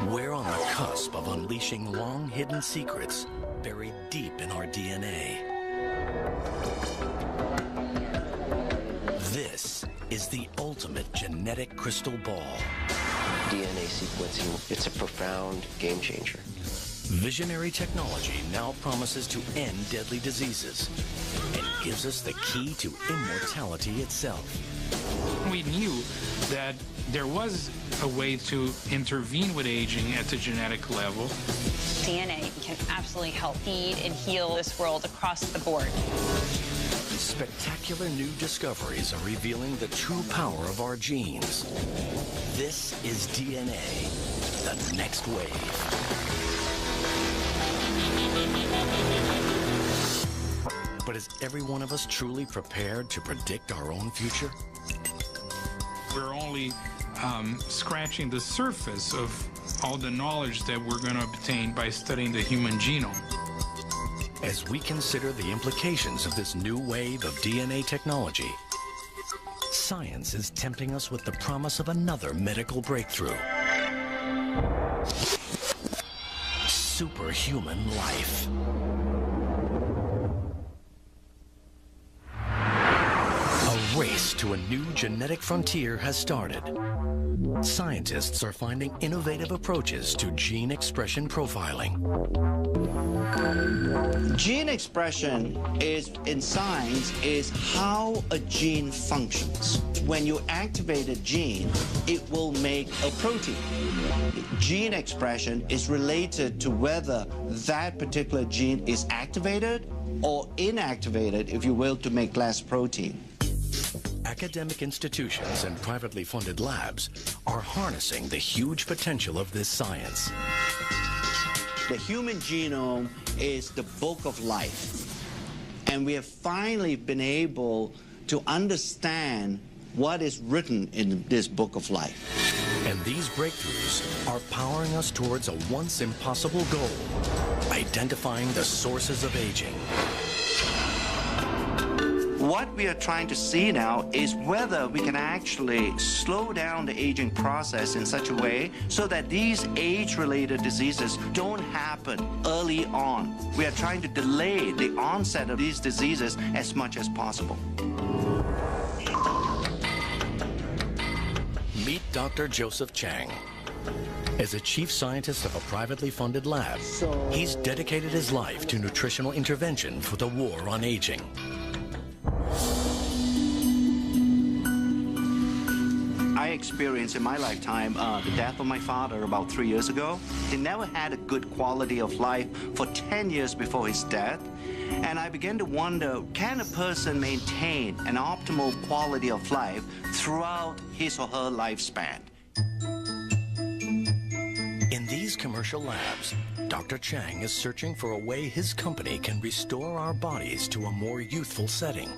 We're on the cusp of unleashing long-hidden secrets buried deep in our DNA. This is the ultimate genetic crystal ball. DNA sequencing, it's a profound game changer. Visionary technology now promises to end deadly diseases and gives us the key to immortality itself. We knew that there was a way to intervene with aging at the genetic level. DNA can absolutely help feed and heal this world across the board. Spectacular new discoveries are revealing the true power of our genes. This is DNA, the next wave. But is every one of us truly prepared to predict our own future? We're only scratching the surface of all the knowledge that we're going to obtain by studying the human genome. As we consider the implications of this new wave of DNA technology, science is tempting us with the promise of another medical breakthrough. Superhuman life. A race to a new genetic frontier has started. Scientists are finding innovative approaches to gene expression profiling. Gene expression in science is how a gene functions. When you activate a gene, it will make a protein. Gene expression is related to whether that particular gene is activated or inactivated, if you will, to make less protein. Academic institutions and privately funded labs are harnessing the huge potential of this science. The human genome is the book of life, and we have finally been able to understand what is written in this book of life. And these breakthroughs are powering us towards a once impossible goal: identifying the sources of aging. What we are trying to see now is whether we can actually slow down the aging process in such a way so that these age-related diseases don't happen early on. We are trying to delay the onset of these diseases as much as possible. Meet Dr. Joseph Chang. As a chief scientist of a privately funded lab, he's dedicated his life to nutritional intervention for the war on aging. I experienced in my lifetime the death of my father about 3 years ago. He never had a good quality of life for 10 years before his death. And I began to wonder, can a person maintain an optimal quality of life throughout his or her lifespan? In these commercial labs, Dr. Chang is searching for a way his company can restore our bodies to a more youthful setting.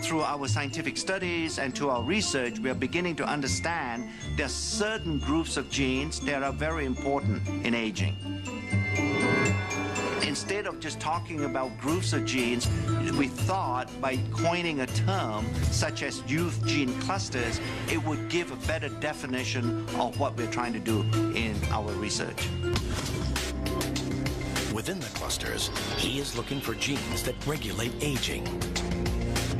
Through our scientific studies and to our research, we are beginning to understand there are certain groups of genes that are very important in aging. Instead of just talking about groups of genes, we thought by coining a term such as youth gene clusters, it would give a better definition of what we're trying to do in our research. Within the clusters, he is looking for genes that regulate aging.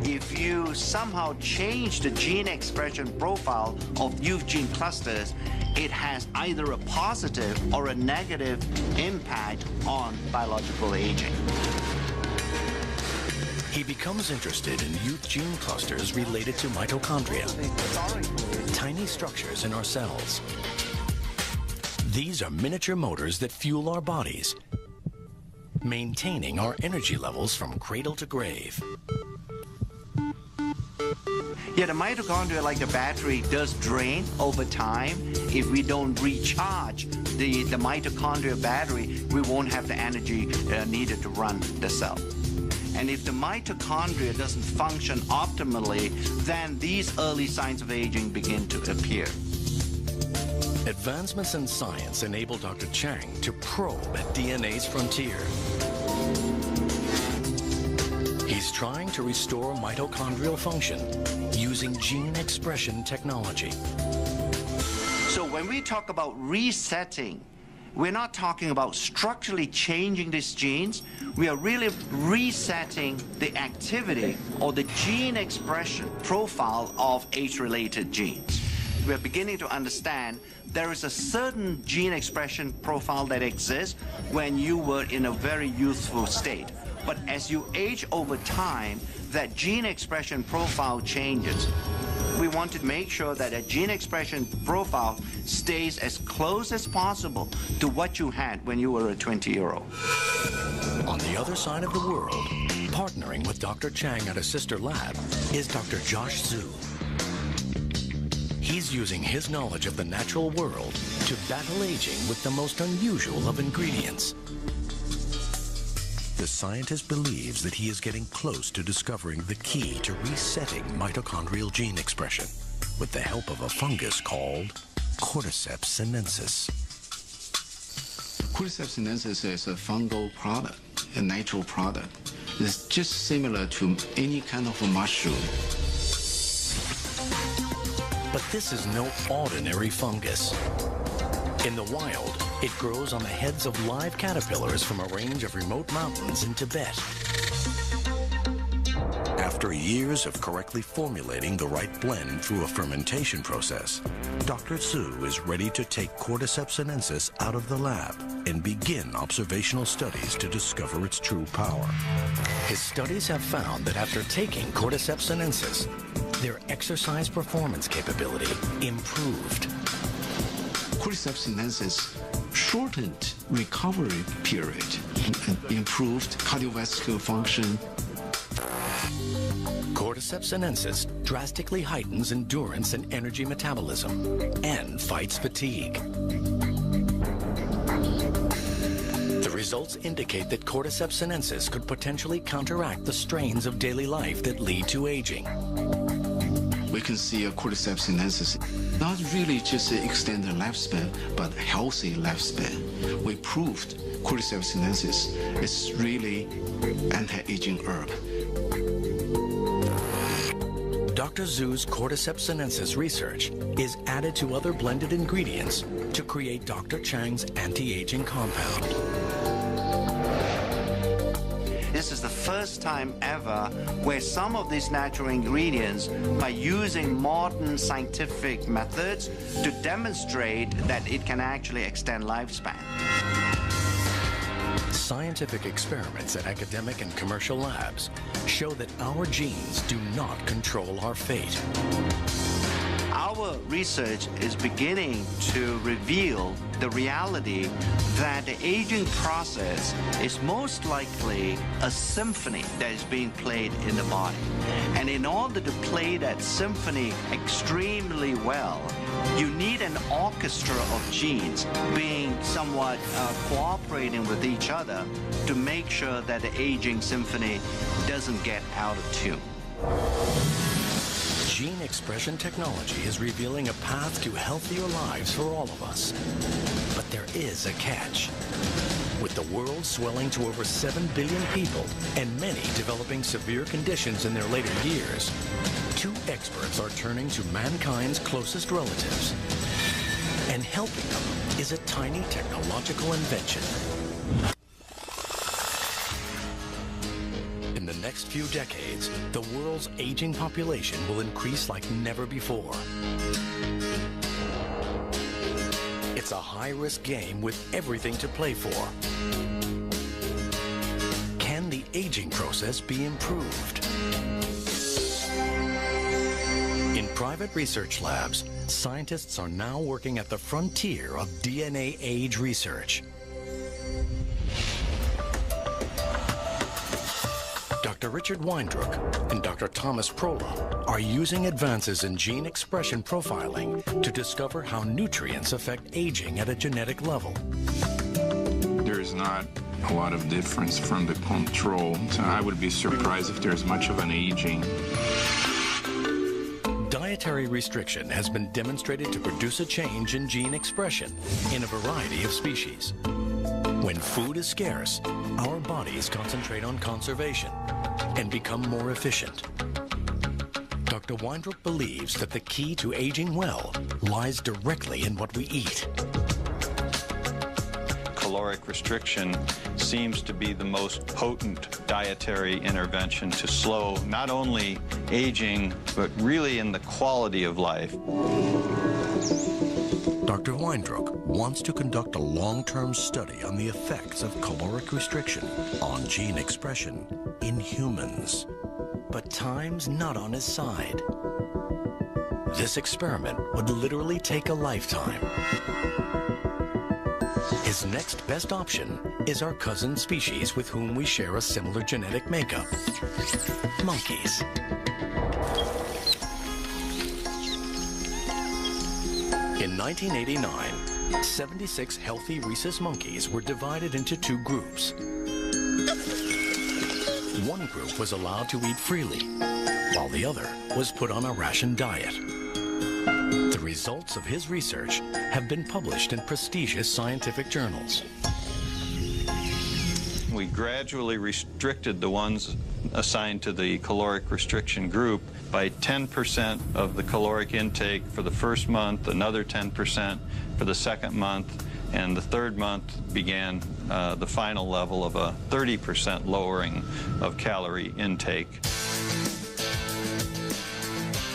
If you somehow change the gene expression profile of youth gene clusters, it has either a positive or a negative impact on biological aging. He becomes interested in youth gene clusters related to mitochondria, tiny structures in our cells. These are miniature motors that fuel our bodies, maintaining our energy levels from cradle to grave. Yeah, the mitochondria, like the battery, does drain over time. If we don't recharge the mitochondria battery, we won't have the energy needed to run the cell. And if the mitochondria doesn't function optimally, then these early signs of aging begin to appear. Advancements in science enable Dr. Chang to probe at DNA's frontier. He's trying to restore mitochondrial function using gene expression technology. So when we talk about resetting, we're not talking about structurally changing these genes. We are really resetting the activity or the gene expression profile of age-related genes. We're beginning to understand there is a certain gene expression profile that exists when you were in a very youthful state. But as you age over time, that gene expression profile changes. We want to make sure that a gene expression profile stays as close as possible to what you had when you were a 20-year-old. On the other side of the world, partnering with Dr. Chang at a sister lab, is Dr. Josh Zhu. He's using his knowledge of the natural world to battle aging with the most unusual of ingredients. The scientist believes that he is getting close to discovering the key to resetting mitochondrial gene expression with the help of a fungus called Cordyceps sinensis. Cordyceps sinensis is a fungal product, a natural product. It's just similar to any kind of a mushroom. But this is no ordinary fungus. In the wild, it grows on the heads of live caterpillars from a range of remote mountains in Tibet. After years of correctly formulating the right blend through a fermentation process, Dr. Zhu is ready to take Cordyceps sinensis out of the lab and begin observational studies to discover its true power. His studies have found that after taking Cordyceps sinensis, their exercise performance capability improved. Cordyceps sinensis shortened recovery period and improved cardiovascular function. Cordyceps sinensis drastically heightens endurance and energy metabolism and fights fatigue. The results indicate that Cordyceps sinensis could potentially counteract the strains of daily life that lead to aging. We can see a Cordyceps sinensis not really just extend the lifespan, but healthy lifespan. We proved Cordyceps sinensis is really anti-aging herb. Dr. Zhu's Cordyceps sinensis research is added to other blended ingredients to create Dr. Chang's anti-aging compound. This is the first time ever where some of these natural ingredients, by using modern scientific methods, to demonstrate that it can actually extend lifespan. Scientific experiments at academic and commercial labs show that our genes do not control our fate. Our research is beginning to reveal the reality that the aging process is most likely a symphony that is being played in the body. And in order to play that symphony extremely well, you need an orchestra of genes being somewhat cooperating with each other to make sure that the aging symphony doesn't get out of tune. Gene expression technology is revealing a path to healthier lives for all of us. But there is a catch. With the world swelling to over 7 billion people and many developing severe conditions in their later years, 2 experts are turning to mankind's closest relatives. And helping them is a tiny technological invention. In the next few decades, the world's aging population will increase like never before. It's a high-risk game with everything to play for. Can the aging process be improved? In private research labs, scientists are now working at the frontier of DNA age research. Dr. Richard Weindruck and Dr. Thomas Prola are using advances in gene expression profiling to discover how nutrients affect aging at a genetic level. There's not a lot of difference from the control, so I would be surprised if there's much of an aging. Dietary restriction has been demonstrated to produce a change in gene expression in a variety of species. When food is scarce, our bodies concentrate on conservation and become more efficient. Dr. Weindruch believes that the key to aging well lies directly in what we eat. Caloric restriction seems to be the most potent dietary intervention to slow not only aging, but really in the quality of life. Dr. Weindruch wants to conduct a long-term study on the effects of caloric restriction on gene expression in humans. But time's not on his side. This experiment would literally take a lifetime. His next best option is our cousin species with whom we share a similar genetic makeup, monkeys. In 1989, 76 healthy rhesus monkeys were divided into two groups. One group was allowed to eat freely, while the other was put on a ration diet. The results of his research have been published in prestigious scientific journals. We gradually restricted the ones assigned to the caloric restriction group by 10% of the caloric intake for the first month, another 10% for the second month, and the third month began the final level of a 30% lowering of calorie intake.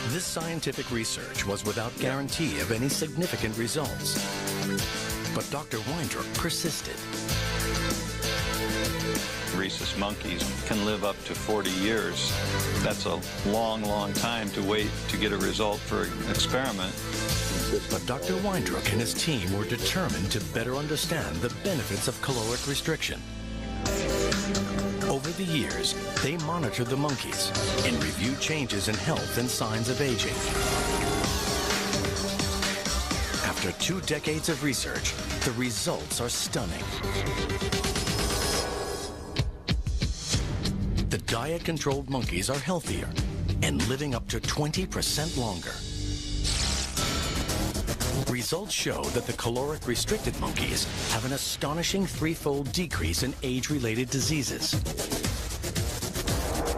This scientific research was without guarantee of any significant results. But Dr. Weindruch persisted. Rhesus monkeys can live up to 40 years. That's a long, long time to wait to get a result for an experiment. But Dr. Weindruch and his team were determined to better understand the benefits of caloric restriction. Over the years, they monitored the monkeys and reviewed changes in health and signs of aging. After 2 decades of research, the results are stunning. The diet-controlled monkeys are healthier and living up to 20% longer. Results show that the caloric-restricted monkeys have an astonishing 3-fold decrease in age-related diseases.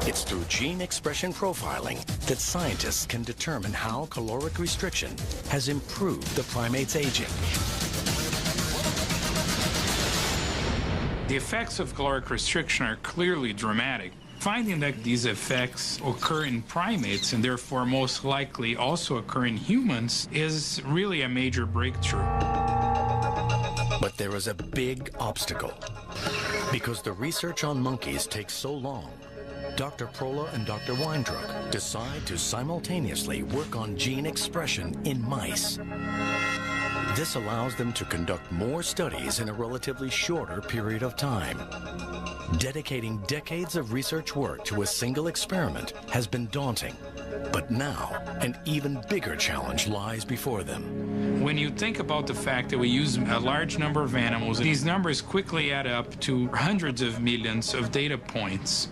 It's through gene expression profiling that scientists can determine how caloric restriction has improved the primate's aging. The effects of caloric restriction are clearly dramatic. Finding that these effects occur in primates and therefore most likely also occur in humans is really a major breakthrough. But there is a big obstacle. Because the research on monkeys takes so long, Dr. Prola and Dr. Weindruch decide to simultaneously work on gene expression in mice. This allows them to conduct more studies in a relatively shorter period of time. Dedicating decades of research work to a single experiment has been daunting, but now an even bigger challenge lies before them. When you think about the fact that we use a large number of animals, these numbers quickly add up to hundreds of millions of data points.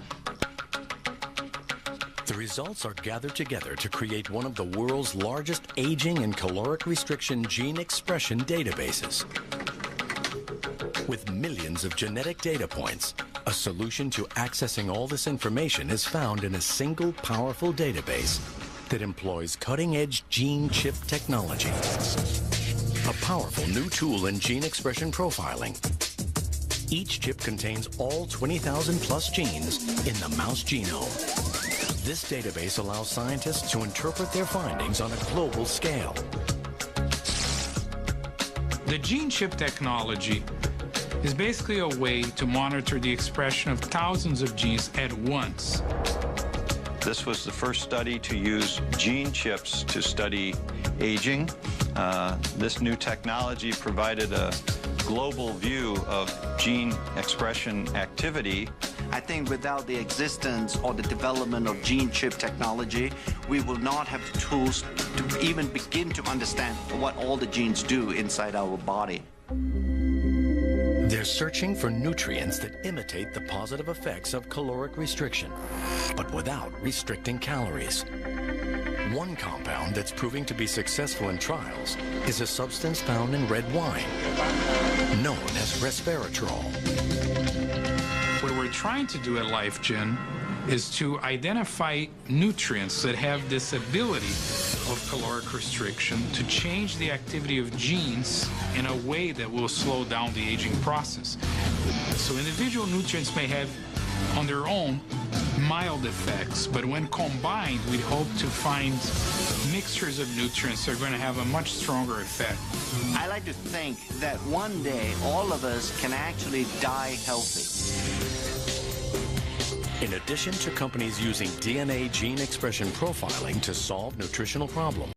The results are gathered together to create one of the world's largest aging and caloric restriction gene expression databases. With millions of genetic data points, a solution to accessing all this information is found in a single powerful database that employs cutting-edge gene chip technology. A powerful new tool in gene expression profiling. Each chip contains all 20,000 plus genes in the mouse genome. This database allows scientists to interpret their findings on a global scale. The gene chip technology is basically a way to monitor the expression of thousands of genes at once. This was the first study to use gene chips to study aging. This new technology provided a global view of gene expression activity. I think without the existence or the development of gene chip technology, we will not have the tools to even begin to understand what all the genes do inside our body. They're searching for nutrients that imitate the positive effects of caloric restriction, but without restricting calories. One compound that's proving to be successful in trials is a substance found in red wine, known as resveratrol. What we're trying to do at LifeGen is to identify nutrients that have this ability of caloric restriction to change the activity of genes in a way that will slow down the aging process. So individual nutrients may have on their own mild effects, but when combined, we hope to find mixtures of nutrients that are going to have a much stronger effect. I like to think that one day all of us can actually die healthy. In addition to companies using DNA gene expression profiling to solve nutritional problems,